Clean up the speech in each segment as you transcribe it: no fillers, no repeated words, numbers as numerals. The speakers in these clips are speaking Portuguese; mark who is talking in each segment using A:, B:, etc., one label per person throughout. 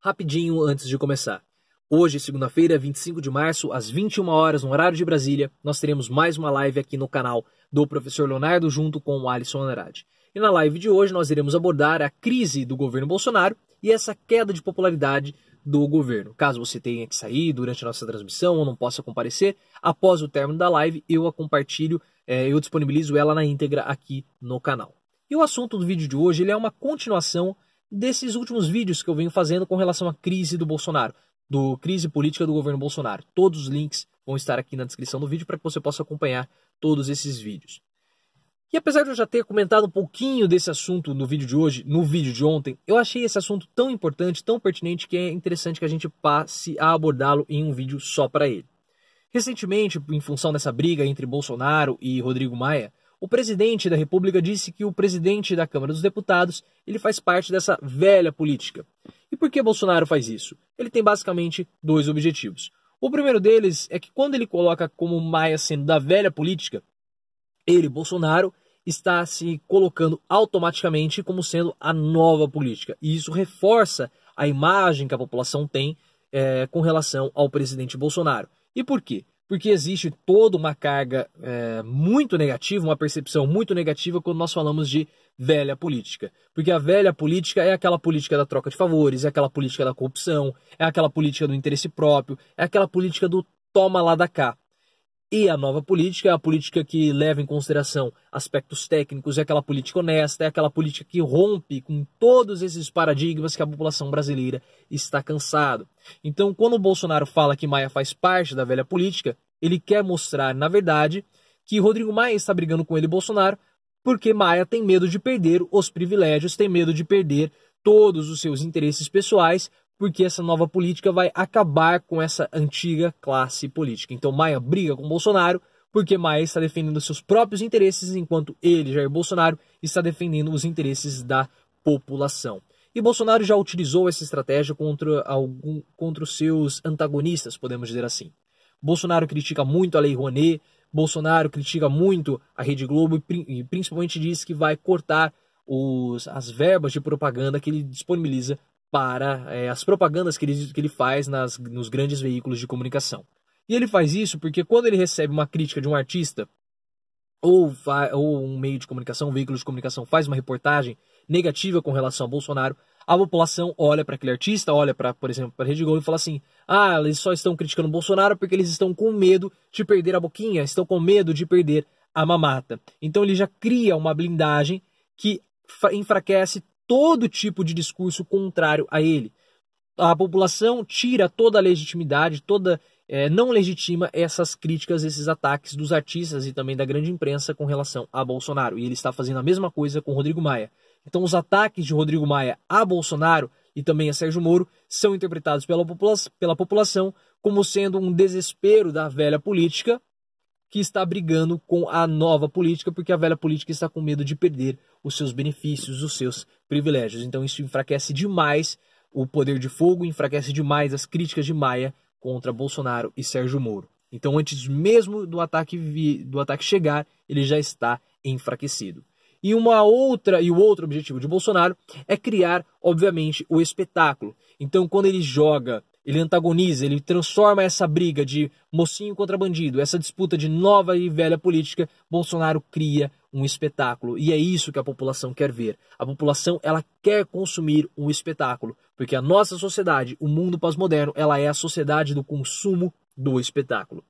A: Rapidinho antes de começar. Hoje, segunda-feira, 25 de março, às 21 horas, no horário de Brasília, nós teremos mais uma live aqui no canal do professor Leonardo junto com o Alisson Andrade. E na live de hoje nós iremos abordar a crise do governo Bolsonaro e essa queda de popularidade do governo. Caso você tenha que sair durante a nossa transmissão ou não possa comparecer, após o término da live eu a compartilho, eu disponibilizo ela na íntegra aqui no canal. E o assunto do vídeo de hoje ele é uma continuação desses últimos vídeos que eu venho fazendo com relação à crise do Bolsonaro, crise política do governo Bolsonaro. Todos os links vão estar aqui na descrição do vídeo para que você possa acompanhar todos esses vídeos. E apesar de eu já ter comentado um pouquinho desse assunto no vídeo de hoje, no vídeo de ontem, eu achei esse assunto tão importante, tão pertinente, que é interessante que a gente passe a abordá-lo em um vídeo só para ele. Recentemente, em função dessa briga entre Bolsonaro e Rodrigo Maia, o presidente da República disse que o presidente da Câmara dos Deputados ele faz parte dessa velha política. E por que Bolsonaro faz isso? Ele tem basicamente dois objetivos. O primeiro deles é que quando ele coloca como Maia sendo da velha política, ele, Bolsonaro, está se colocando automaticamente como sendo a nova política. E isso reforça a imagem que a população tem com relação ao presidente Bolsonaro. E por quê? Porque existe toda uma carga muito negativa, uma percepção muito negativa quando nós falamos de velha política. Porque a velha política é aquela política da troca de favores, é aquela política da corrupção, é aquela política do interesse próprio, é aquela política do toma lá da cá. E a nova política é a política que leva em consideração aspectos técnicos, é aquela política honesta, é aquela política que rompe com todos esses paradigmas que a população brasileira está cansado. Então, quando o Bolsonaro fala que Maia faz parte da velha política, ele quer mostrar, na verdade, que Rodrigo Maia está brigando com ele, Bolsonaro, porque Maia tem medo de perder os privilégios, tem medo de perder todos os seus interesses pessoais, porque essa nova política vai acabar com essa antiga classe política. Então Maia briga com Bolsonaro porque Maia está defendendo seus próprios interesses, enquanto ele, Jair Bolsonaro, está defendendo os interesses da população. E Bolsonaro já utilizou essa estratégia contra os seus antagonistas, podemos dizer assim. Bolsonaro critica muito a Lei Rouanet, Bolsonaro critica muito a Rede Globo e principalmente diz que vai cortar as verbas de propaganda que ele disponibiliza para as propagandas que ele faz nos grandes veículos de comunicação. E ele faz isso porque quando ele recebe uma crítica de um artista ou um meio de comunicação, um veículo de comunicação faz uma reportagem negativa com relação a Bolsonaro, a população olha para aquele artista, olha para, por exemplo, para a Rede Globo e fala assim: ah, eles só estão criticando Bolsonaro porque eles estão com medo de perder a boquinha, estão com medo de perder a mamata. Então ele já cria uma blindagem que enfraquece todo tipo de discurso contrário a ele. A população tira toda a legitimidade, não legitima essas críticas, esses ataques dos artistas e também da grande imprensa com relação a Bolsonaro. E ele está fazendo a mesma coisa com Rodrigo Maia. Então os ataques de Rodrigo Maia a Bolsonaro e também a Sérgio Moro são interpretados pela população como sendo um desespero da velha política que está brigando com a nova política, porque a velha política está com medo de perder os seus benefícios, os seus privilégios. Então isso enfraquece demais o poder de fogo, enfraquece demais as críticas de Maia contra Bolsonaro e Sérgio Moro. Então antes mesmo do ataque chegar, ele já está enfraquecido. E o outro objetivo de Bolsonaro é criar, obviamente, o espetáculo. Então quando ele antagoniza, ele transforma essa briga de mocinho contra bandido, essa disputa de nova e velha política, Bolsonaro cria um espetáculo. E é isso que a população quer ver. A população, ela quer consumir um espetáculo, porque a nossa sociedade, o mundo pós-moderno, ela é a sociedade do consumo do espetáculo.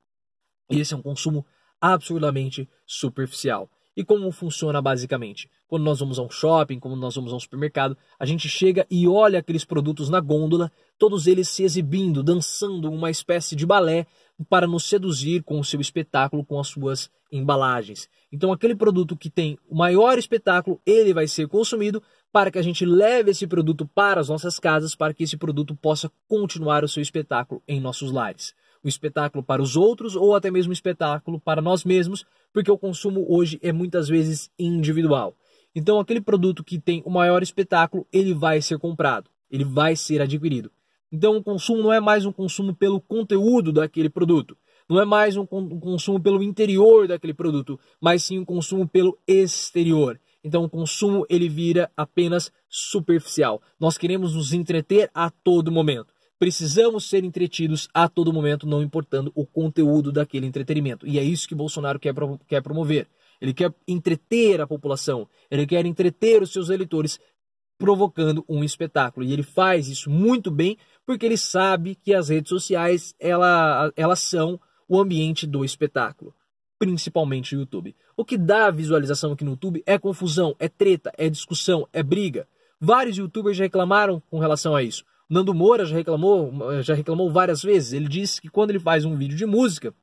A: E esse é um consumo absurdamente superficial. E como funciona basicamente? Quando nós vamos a um shopping, quando nós vamos a um supermercado, a gente chega e olha aqueles produtos na gôndola, todos eles se exibindo, dançando uma espécie de balé para nos seduzir com o seu espetáculo, com as suas embalagens. Então aquele produto que tem o maior espetáculo, ele vai ser consumido para que a gente leve esse produto para as nossas casas, para que esse produto possa continuar o seu espetáculo em nossos lares. Um espetáculo para os outros ou até mesmo um espetáculo para nós mesmos, porque o consumo hoje é muitas vezes individual. Então aquele produto que tem o maior espetáculo, ele vai ser comprado, ele vai ser adquirido. Então o consumo não é mais um consumo pelo conteúdo daquele produto, não é mais um consumo pelo interior daquele produto, mas sim um consumo pelo exterior. então o consumo ele vira apenas superficial. Nós queremos nos entreter a todo momento. Precisamos ser entretidos a todo momento, não importando o conteúdo daquele entretenimento. E é isso que Bolsonaro quer promover. Ele quer entreter a população, ele quer entreter os seus eleitores, provocando um espetáculo. E ele faz isso muito bem, porque ele sabe que as redes sociais elas são o ambiente do espetáculo, principalmente o YouTube. O que dá visualização aqui no YouTube é confusão, é treta, é discussão, é briga. Vários youtubers já reclamaram com relação a isso. Nando Moura já reclamou várias vezes. Ele disse que quando ele faz um vídeo de música,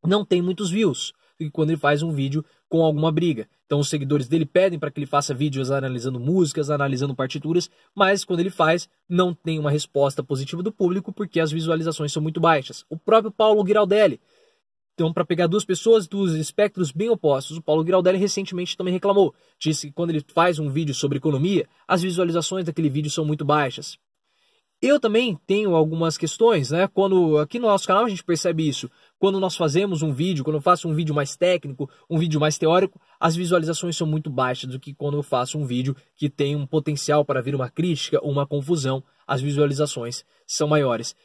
A: não tem muitos views. E quando ele faz um vídeo com alguma briga. Então os seguidores dele pedem para que ele faça vídeos analisando músicas, analisando partituras, mas quando ele faz, não tem uma resposta positiva do público porque as visualizações são muito baixas. O próprio Paulo Giraldelli. Então, para pegar duas pessoas dos espectros bem opostos, o Paulo Giraldelli recentemente também reclamou. Disse que quando ele faz um vídeo sobre economia, as visualizações daquele vídeo são muito baixas. Eu também tenho algumas questões, né? Quando aqui no nosso canal a gente percebe isso. Quando nós fazemos um vídeo, quando eu faço um vídeo mais técnico, um vídeo mais teórico, as visualizações são muito baixas do que quando eu faço um vídeo que tem um potencial para vir uma crítica ou uma confusão, as visualizações são maiores.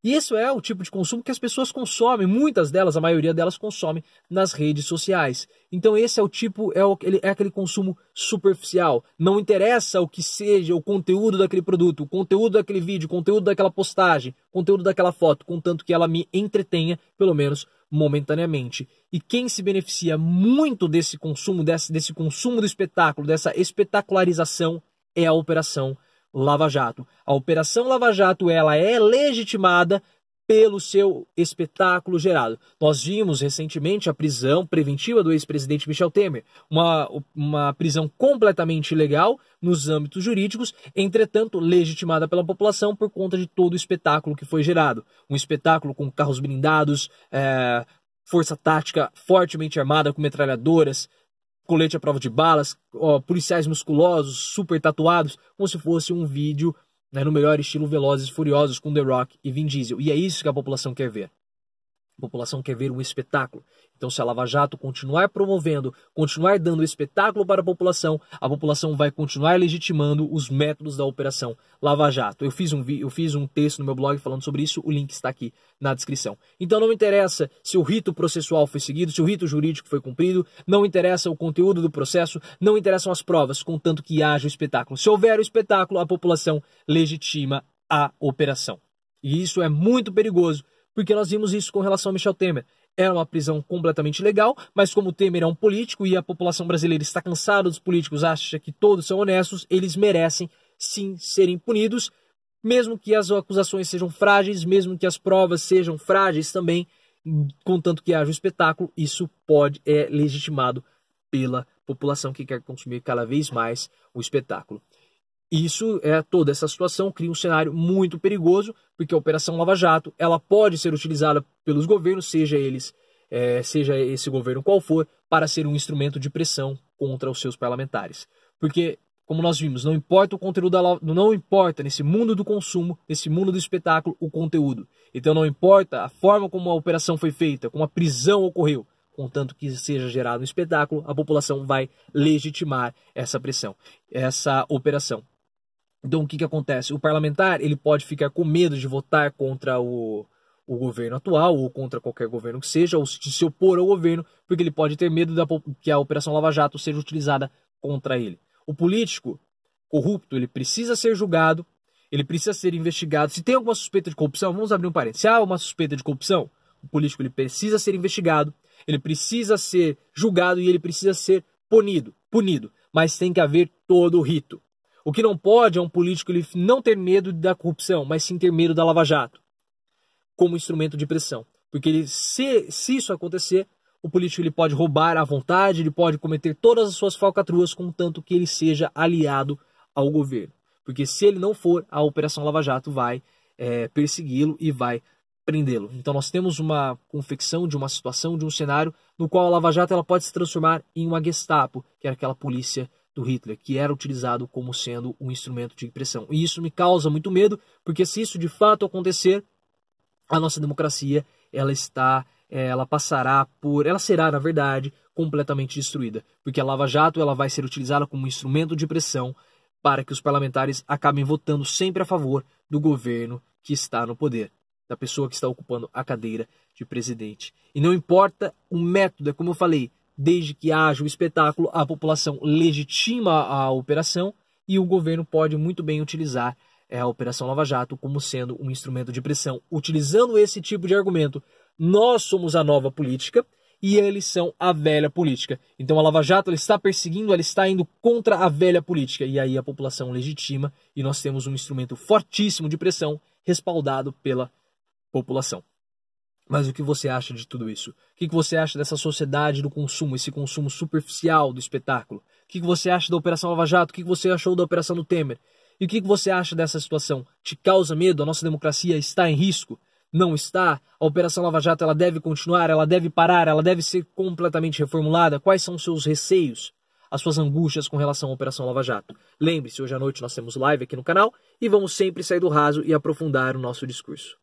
A: E isso é o tipo de consumo que as pessoas consomem, muitas delas, a maioria delas consomem nas redes sociais. Então esse é o tipo, é aquele consumo superficial. Não interessa o que seja o conteúdo daquele produto, o conteúdo daquele vídeo, o conteúdo daquela postagem, o conteúdo daquela foto, contanto que ela me entretenha, pelo menos momentaneamente. E quem se beneficia muito desse consumo, desse consumo do espetáculo, dessa espetacularização, é a Operação Lava Jato. A Operação Lava Jato ela é legitimada pelo seu espetáculo gerado. Nós vimos recentemente a prisão preventiva do ex-presidente Michel Temer, uma prisão completamente ilegal nos âmbitos jurídicos, entretanto legitimada pela população por conta de todo o espetáculo que foi gerado. Um espetáculo com carros blindados, força tática fortemente armada com metralhadoras, colete à prova de balas, policiais musculosos, super tatuados, como se fosse um vídeo, né, no melhor estilo Velozes e Furiosos com The Rock e Vin Diesel. E é isso que a população quer ver. A população quer ver um espetáculo. Então, se a Lava Jato continuar promovendo, continuar dando espetáculo para a população vai continuar legitimando os métodos da Operação Lava Jato. Eu fiz um texto no meu blog falando sobre isso, o link está aqui na descrição. Então não interessa se o rito processual foi seguido, se o rito jurídico foi cumprido, não interessa o conteúdo do processo, não interessam as provas, contanto que haja o espetáculo. Se houver o espetáculo, a população legitima a operação. E isso é muito perigoso, porque nós vimos isso com relação a Michel Temer. Era uma prisão completamente legal, mas como Temer é um político e a população brasileira está cansada dos políticos, acha que todos são honestos, eles merecem sim serem punidos, mesmo que as acusações sejam frágeis, mesmo que as provas sejam frágeis também, contanto que haja um espetáculo, isso é legitimado pela população que quer consumir cada vez mais o espetáculo. Isso toda essa situação cria um cenário muito perigoso, porque a Operação Lava Jato ela pode ser utilizada pelos governos, seja esse governo qual for, para ser um instrumento de pressão contra os seus parlamentares. Porque, como nós vimos, não importa o conteúdo, não importa nesse mundo do consumo, nesse mundo do espetáculo, o conteúdo. Então não importa a forma como a operação foi feita, como a prisão ocorreu, contanto que seja gerado um espetáculo, a população vai legitimar essa pressão, essa operação. Então o que acontece? O parlamentar ele pode ficar com medo de votar contra o governo atual ou contra qualquer governo que seja, ou de se opor ao governo, porque ele pode ter medo que a Operação Lava Jato seja utilizada contra ele. O político corrupto ele precisa ser julgado, ele precisa ser investigado. Se tem alguma suspeita de corrupção, vamos abrir um parênteses. Se há uma suspeita de corrupção, o político ele precisa ser investigado, ele precisa ser julgado e ele precisa ser punido. Mas tem que haver todo o rito. O que não pode é um político ele não ter medo da corrupção, mas sim ter medo da Lava Jato, como instrumento de pressão. Porque se isso acontecer, o político ele pode roubar à vontade, ele pode cometer todas as suas falcatruas, contanto que ele seja aliado ao governo. Porque se ele não for, a Operação Lava Jato vai persegui-lo e vai prendê-lo. Então nós temos uma confecção de uma situação, de um cenário, no qual a Lava Jato ela pode se transformar em uma Gestapo, que era aquela polícia do Hitler, que era utilizado como sendo um instrumento de pressão. E isso me causa muito medo, porque se isso de fato acontecer, a nossa democracia ela será, na verdade, completamente destruída, porque a Lava Jato ela vai ser utilizada como instrumento de pressão para que os parlamentares acabem votando sempre a favor do governo que está no poder, da pessoa que está ocupando a cadeira de presidente. E não importa o método, é como eu falei, desde que haja o espetáculo, a população legitima a operação e o governo pode muito bem utilizar a Operação Lava Jato como sendo um instrumento de pressão. Utilizando esse tipo de argumento, nós somos a nova política e eles são a velha política. Então a Lava Jato ela está perseguindo, ela está indo contra a velha política. E aí a população legitima e nós temos um instrumento fortíssimo de pressão respaldado pela população. Mas o que você acha de tudo isso? O que você acha dessa sociedade do consumo, esse consumo superficial do espetáculo? O que você acha da Operação Lava Jato? O que você achou da Operação do Temer? E o que você acha dessa situação? Te causa medo? A nossa democracia está em risco? Não está? A Operação Lava Jato ela deve continuar? Ela deve parar? Ela deve ser completamente reformulada? Quais são os seus receios? As suas angústias com relação à Operação Lava Jato? Lembre-se, hoje à noite nós temos live aqui no canal e vamos sempre sair do raso e aprofundar o nosso discurso.